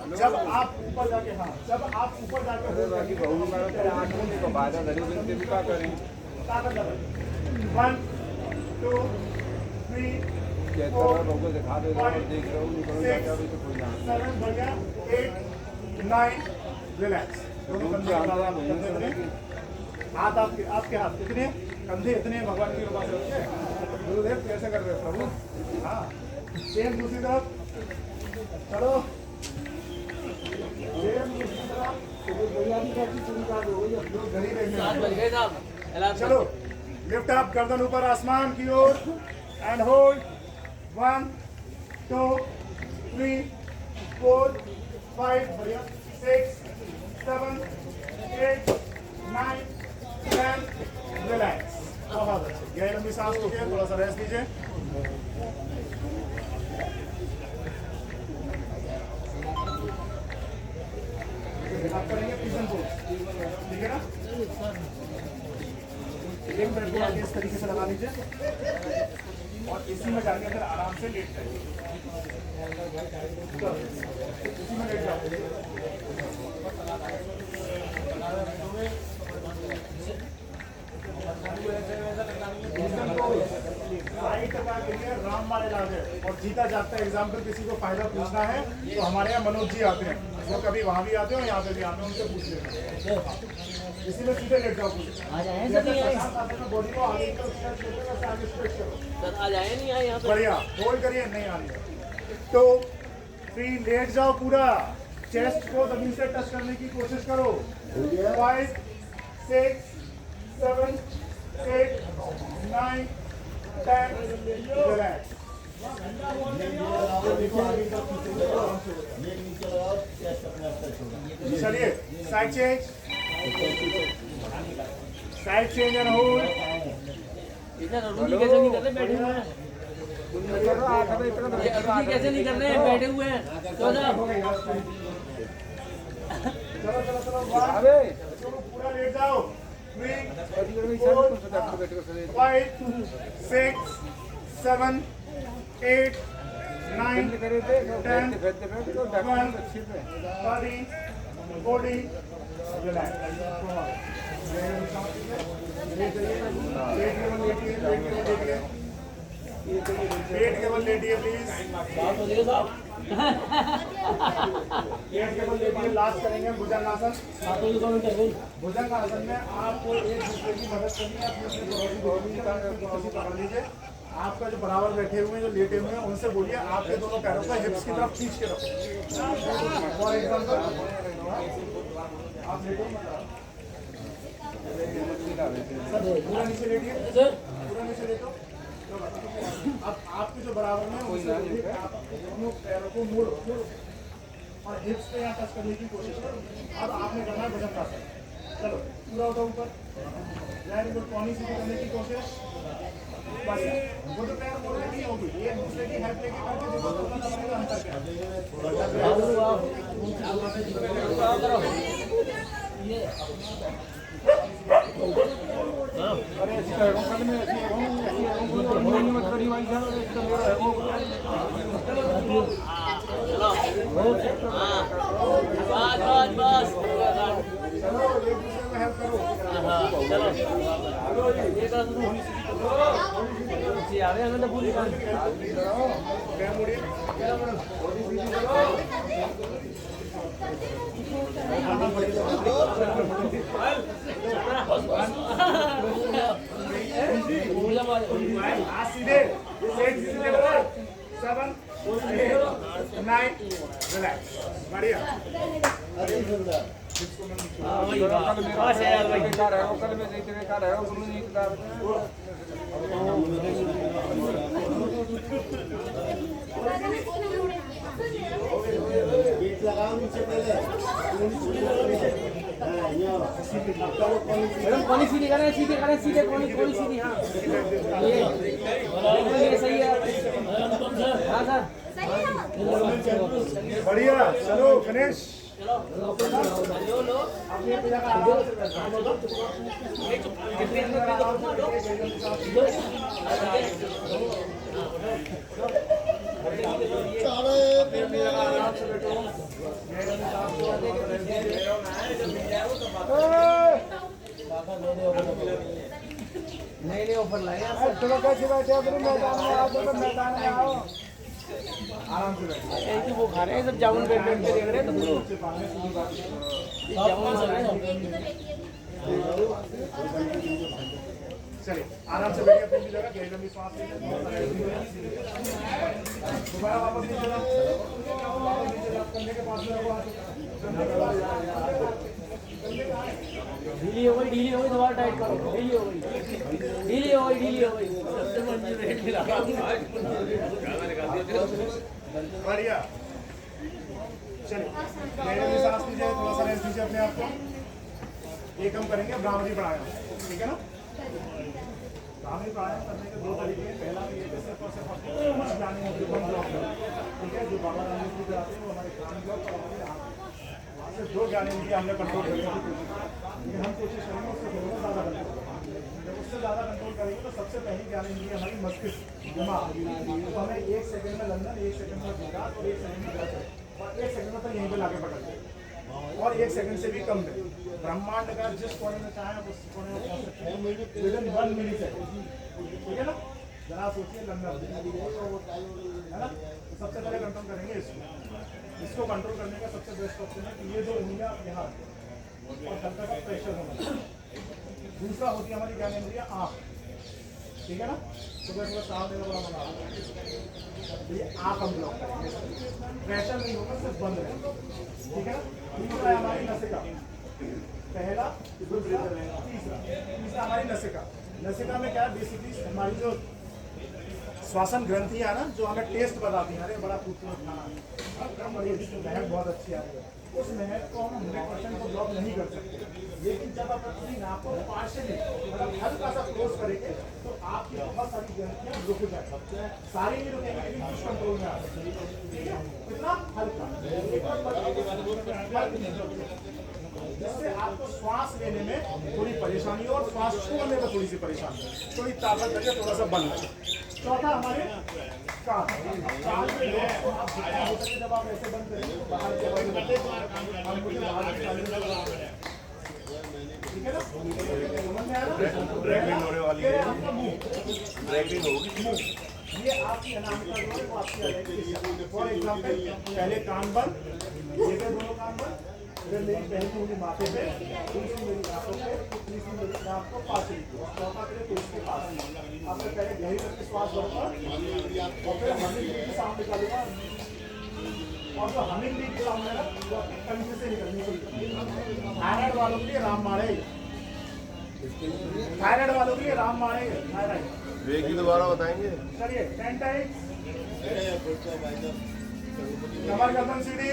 जब आप ऊपर जाके, हाँ जब आप ऊपर जाके बाकी बहु मारो आठ में को बाधा धरी बिनते भी का करी ताकत लगा 1 2 3 कहता है लोगों दिखा दे रहा हूं देख रहा हूं निकल जाता है तो कोई ना 7 बढ़ गया 8 9 रिलैक्स। दोनों कंधे हाथ आपके हाथ कितने कंधे इतने भगवान की कृपा से होते गुरुदेव कैसे कर रहे हो प्रभु। हाँ सेम दूसरी तरफ चलो सेम दूसरी तरफ चलो लिफ्ट अप गर्दन ऊपर आसमान की ओर एंड होल्ड 1 2 3 4 5 6 7 8 9 10 रिलैक्स। बहुत अच्छे गहरी लंबी सांस लीजिए, थोड़ा सा रेस्ट लीजिए। आप करेंगे पिजन पोज, ठीक है ना। एक मिनट को आगे इस तरीके से लगा लीजिए और इसी में जाके फिर आराम से लेट जाइए। इसी में लेट जाओ। रामबाण इलाज है और जीता जागता एग्जाम्पल किसी को फायदा पूछना है तो हमारे यहाँ मनोज जी आते हैं, वो कभी वहाँ भी आते हो यहाँ पे भी आते हैं, उनसे पूछ लेना। इसी में सीधे लेट जाओ, बॉडी को आगे आ जाए नहीं यहाँ पे। बढ़िया होल्ड करिए, नहीं आनी तो फ्री लेट जाओ पूरा। चेस्ट को जमीन से टच करने की कोशिश करो। 5 6 7 8 9 10 रिलैक्स। चलिए side change, side change and hold. इधर रुकी कैसे नहीं कर रहे, बैठे हुए हैं। रुकी कैसे नहीं कर रहे, बैठे हुए हैं। चलो चलो चलो अरे पूरा लेट जाओ। 3 4 5 6 7 8 9 10 40 पेट केवल लेटिए प्लीज। पेट केवल लेटिए। लास्ट करेंगे भुजंगासन। भुजंगासन में आपको एक दूसरे की मदद करनी है। अपनी पकड़ लीजिए। आपका जो बराबर बैठे हुए हैं, जो लेटे हुए हैं, उनसे बोलिए आपके दोनों पैरों को हिप्स की तरफ खींच के रखो। फॉर एग्जाम्पल आप लेटो, पूरा नीचे लेटिए, पूरा नीचे लेटो। अब आपके जो बराबर में उनसे आपके दोनों पैरों को मोड़ो और हिप्स पे यहाँ टच करने की कोशिश करो। अब आपने करना है भुजंगासन। चलो पूरा उठो ऊपर, वेरी गुड। पौनी सीधी करने की कोशिश। बस वो तो पैर मोड़ने नहीं होगी, एक दूसरे की हेल्प लेके करके देखो तो पता चलेगा अंतर क्या अरे ऐसी करो कल में ऐसी ऐसी मत करी भाई जान इसका मेरा है वो बस चलो एक दूसरे को हेल्प करो। चलो ये आ रहे हैं तो पूरी पैर मोड़िए। सीधे 7 8 9 रिलैक्स। बढ़िया। कल में देख रहा है गुरु जी का लगाओ नीचे पहले। मैडम कौन सीधी करें, सीधे करें, सीधे कौन सीधी। हाँ ये सही है। हाँ सर बढ़िया। चलो गणेश आराम से बैठो। नहीं ऑफर लाए चलो कैसे बैठे हो फिर मैदान में आओ तो मैदान में आओ। आराम से बैठो। यही तो वो खा रहे हैं सब जामुन बैठ बैठ के देख रहे हैं तुम लोग जामुन सब चलिए आराम से बैठिए अपनी जगह, गहरी लंबी सांस लीजिए। दोबारा वापस नीचे जाओ, कंधे के पास में रखो हाथ। ढीली हो गई दोबारा टाइट करो। ढीली हो गई सबसे मंजिल रेट मिला बढ़िया। चलिए गहरी लंबी सांस लीजिए, थोड़ा सा रेस्ट दीजिए अपने आप को। एक हम करेंगे भ्रामरी प्राणायाम, ठीक है ना। भ्रामरी प्राणायाम करने के 2 तरीके हैं। पहला ये है सिर्फ और सिर्फ अपने जाने में ब्लॉक करो, ठीक है। जो बाबा रामदेव जी कराते हैं वो हमारे कान ब्लॉक और हमारे हाथ सिर्फ 2 ज्ञानेंद्रिय हमने कंट्रोल करने की कोशिश की, लेकिन हम कोशिश करेंगे उससे थोड़ा ज़्यादा कंट्रोल। जब उससे ज़्यादा कंट्रोल करेंगे तो सबसे पहली ज्ञानेंद्रिय हमारी मस्तिष्क दिमाग, तो हमें 1 सेकंड में लंदन, 1 सेकंड में गुजरात और 1 सेकंड में और 1 सेकंड में तो यहीं पे लाके पकड़ते हैं और 1 सेकंड से भी कम में ब्रह्मांड का जिस कोने में चाहे आप उस कोने में पहुंच सकते हैं विदिन 1 मिली सेकंड, ठीक है ना। जरा सोचिए लंदन, है ना। तो सबसे पहले कंट्रोल करेंगे इसको कंट्रोल करने का सबसे बेस्ट ऑप्शन है कि ये 2 उंगलियां यहाँ और हल्का सा प्रेशर होना। दूसरा होती है हमारी ज्ञानेंद्रिय आँख, ठीक है ना। सुबह सुबह साफ देना बड़ा मजा, ये आँख हम ब्लॉक करेंगे, प्रेशर नहीं होगा, सिर्फ बंद रहेगा, ठीक है ना। दूसरा है हमारी नसिका, पहला दूसरा तीसरा हमारी नसिका। नसिका में क्या है, बेसिकली हमारी जो श्वासन ग्रंथियाँ है ना, जो हमें टेस्ट बताती हैं, अरे बड़ा खूबसूरत खाना है, बड़ी महक बहुत अच्छी आ रही है, उस महक को हम 100% को ब्लॉक नहीं कर सकते। लेकिन जब आप अपनी नाक को पार्शियली मतलब हल्का सा क्लोज करेंगे तो आपकी बहुत सारी ग्रंथियाँ रुक जाएंगी, सारी नहीं रुकेंगी लेकिन कुछ कंट्रोल में आ जाएंगी, ठीक है। इतना हल्का जिससे आपको श्वास लेने में थोड़ी परेशानी हो और श्वास छोड़ने में थोड़ी सी परेशानी, थोड़ी ताकत लगे, थोड़ा सा बल लगे। चौथा हमारे कान में आप जितना हो सके जब आप ऐसे बंद करेंगे तो बाहर के आवाज हम मुझे बाहर ठीक है ना, समझ में आ रहा है। ब्रेकिंग होने वाली है, आपका मुंह ब्रेकिंग होगी, ये आपकी अनामिका जो है वो आपकी आ जाएगी। फॉर एग्जाम्पल पहले कान बंद, ये दोनों कान बंद, फिर मेरी पहली होगी माथे पे, दूसरी मेरी आंखों पे, तीसरी मेरी नाक को पास, चौथा मेरे पेट के पास। आपसे पहले गहरी करके श्वास भरूंगा और फिर हमिंग बीट की साउंड निकालूंगा, और जो हमिंग बीट की साउंड है ना वो आपके कंठ से निकलनी चाहिए। थायराइड वालों के लिए रामबाण, थायराइड वालों के लिए रामबाण, थायराइड। एक ही दोबारा बताएंगे। चलिए 10 टाइम्स कमर गर्दन सीधी,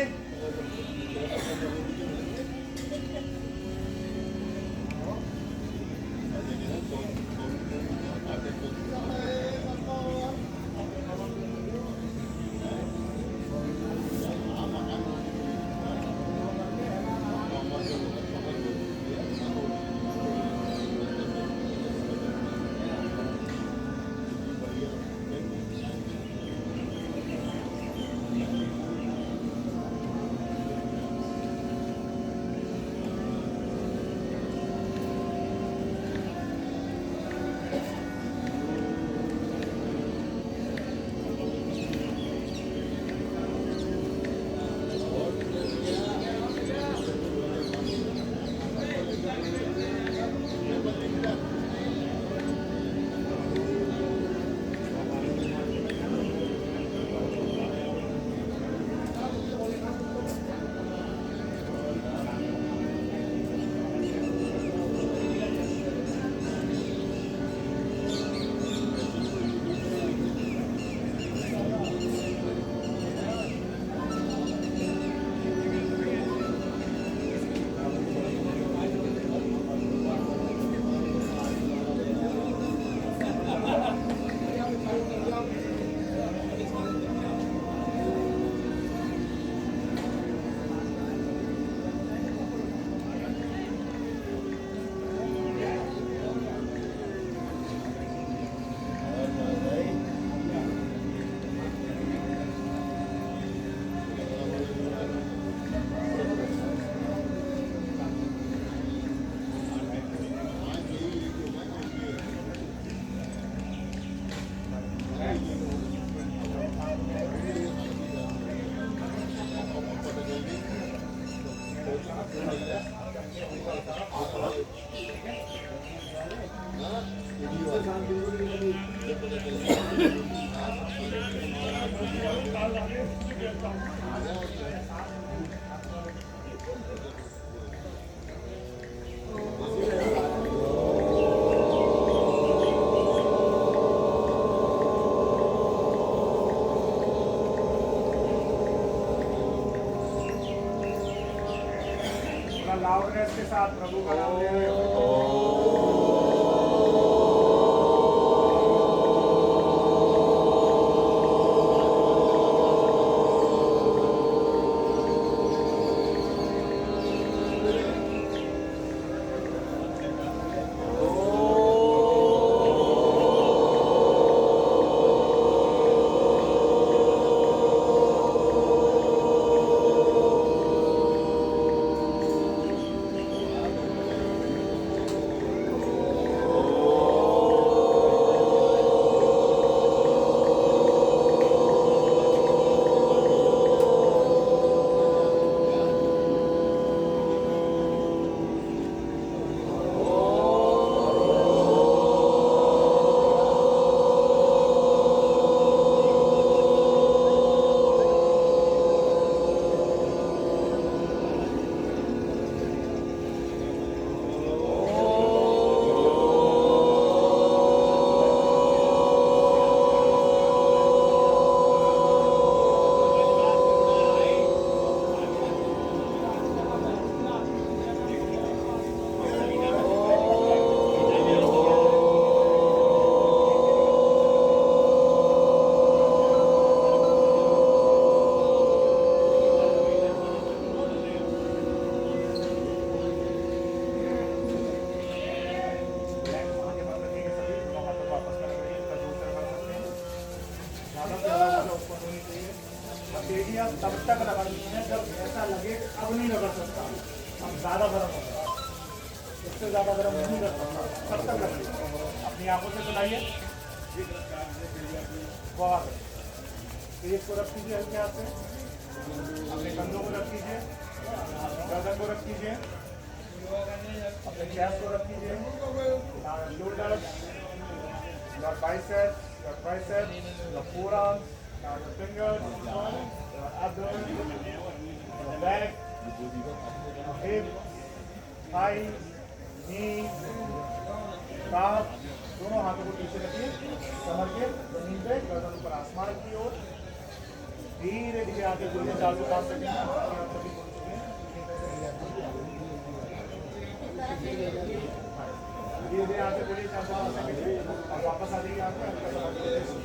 थोड़ा लाउडनेस के साथ प्रभु का नाम ले रहे हो। तेलिया तब तक रगड़नी है जब ऐसा लगे अब नहीं रगड़ सकता, अब ज़्यादा गर्म हो गया, इससे ज़्यादा गर्म नहीं कर सकता, तब तक रगड़िए। अपनी आंखों से चलाइए, बहुत पेट को रख कीजिए हल्के हाथ से, अपने कंधों को रख कीजिए, गर्दन को रख कीजिए, अपने चेस्ट को रख कीजिए, shoulder, your biceps, your triceps, your forearms, your fingers, your abdomen, your back, hip, thigh, knee, calf, दोनों हाथों को पीछे रखिए, कमर के जमीन पे, गर्दन ऊपर आसमान की ओर, धीरे धीरे आगे जोड़िए 4 से 5 सेकंड। धीरे धीरे आगे बढ़िए 4 से 5 सेकंड और वापस आ जाइए।